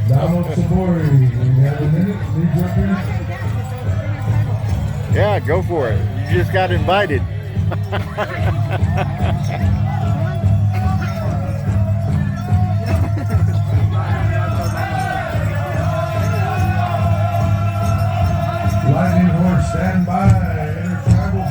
Donald Sabori, you have a minute? Need you up here? Yeah, go for it. You just got invited. Lightning horse, stand by. Intertribal.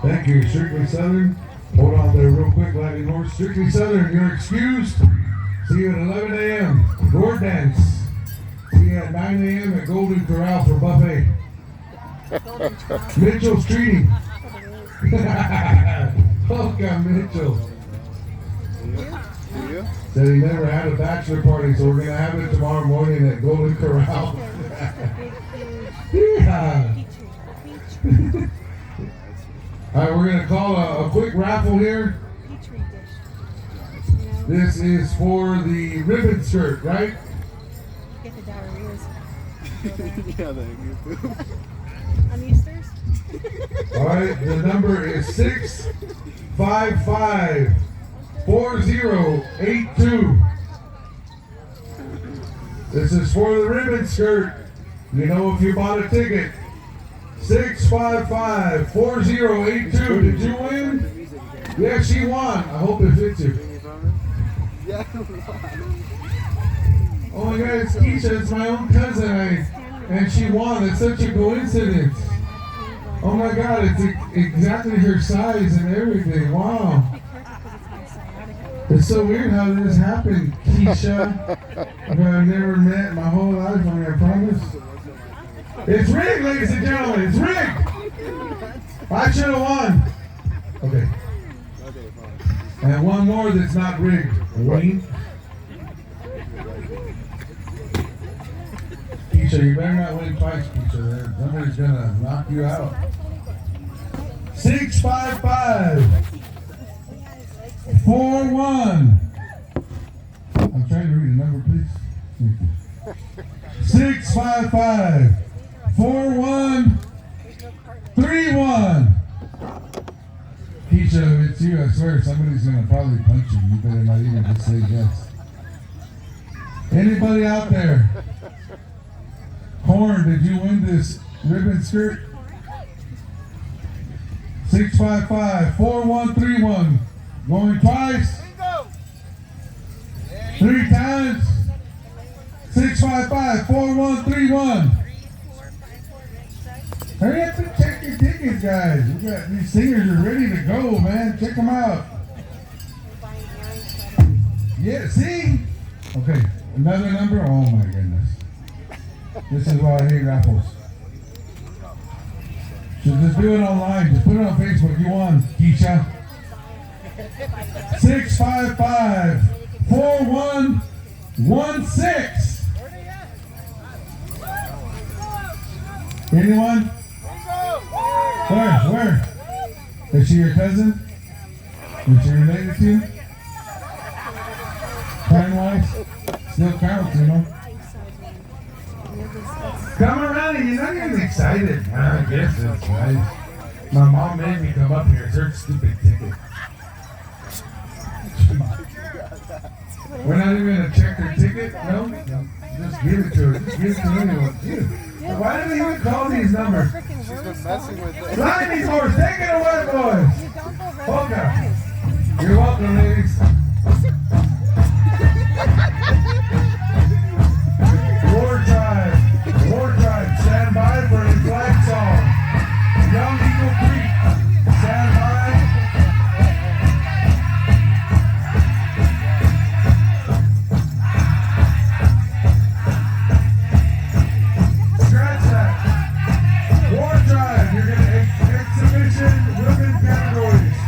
Thank you, Strictly Southern. Hold on there real quick, Lightning Horse. Strictly Southern, you're excused. See you at 11 a.m. Door dance. See you at 9 a.m. at Golden Corral for buffet. Mitchell's treating. Welcome, Mitchell. Said he never had a bachelor party, so we're going to have it tomorrow morning at Golden Corral. Yeah. All right, we're going to call a quick raffle here. This is for the ribbon skirt, right? Get the diarrheas. Yeah, thank you. All right, the number is 655-4082. This is for the ribbon skirt. You know if you bought a ticket. 655-4082. Did you win? Yeah, she won. I hope it fits you. Oh my God, it's Keisha. It's my own cousin. And she won. It's such a coincidence. Oh my God, it's exactly her size and everything. Wow. It's so weird how this happened, Keisha. I've never met my whole life on you, I promise. It's rigged, ladies and gentlemen. It's rigged. I should have won. Okay. And one more that's not rigged. Wink. Keisha, you better not win twice, Keisha. Somebody's gonna knock you out. 655-41. I'm trying to read a number, please. 655-4131. Keisha, if it's you, I swear somebody's gonna probably punch you. You better not even just say yes. Anybody out there? Corn, did you win this ribbon skirt? 655-4131. Going twice. 3 times. 655-4131. Hurry up and check your tickets, guys. We got these singers are ready to go, man. Check them out. Yeah, see? Okay, another number. Oh my goodness. This is why I hate raffles. So just do it online. Just put it on Facebook. You won, Keisha. 655-4116. Anyone? Where? Is she your cousin? Is she related to you? Time-wise? Still counts, you know? Come around and you're not even excited. I guess that's right. My mom made me come up here. It's her stupid ticket. We're not even going to check her ticket? No? Just give it to her. Just give it to anyone. Why do they even call these numbers? She's been messing with it. Line these boys. Take it away, boys. Okay. You're welcome, ladies. War Tribe, stand by for a flag song. Young Eagle Creek, stand by. Scratch that. War Tribe, you're going to exhibition ribbon categories.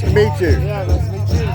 Nice to meet you. Yeah, nice to meet you.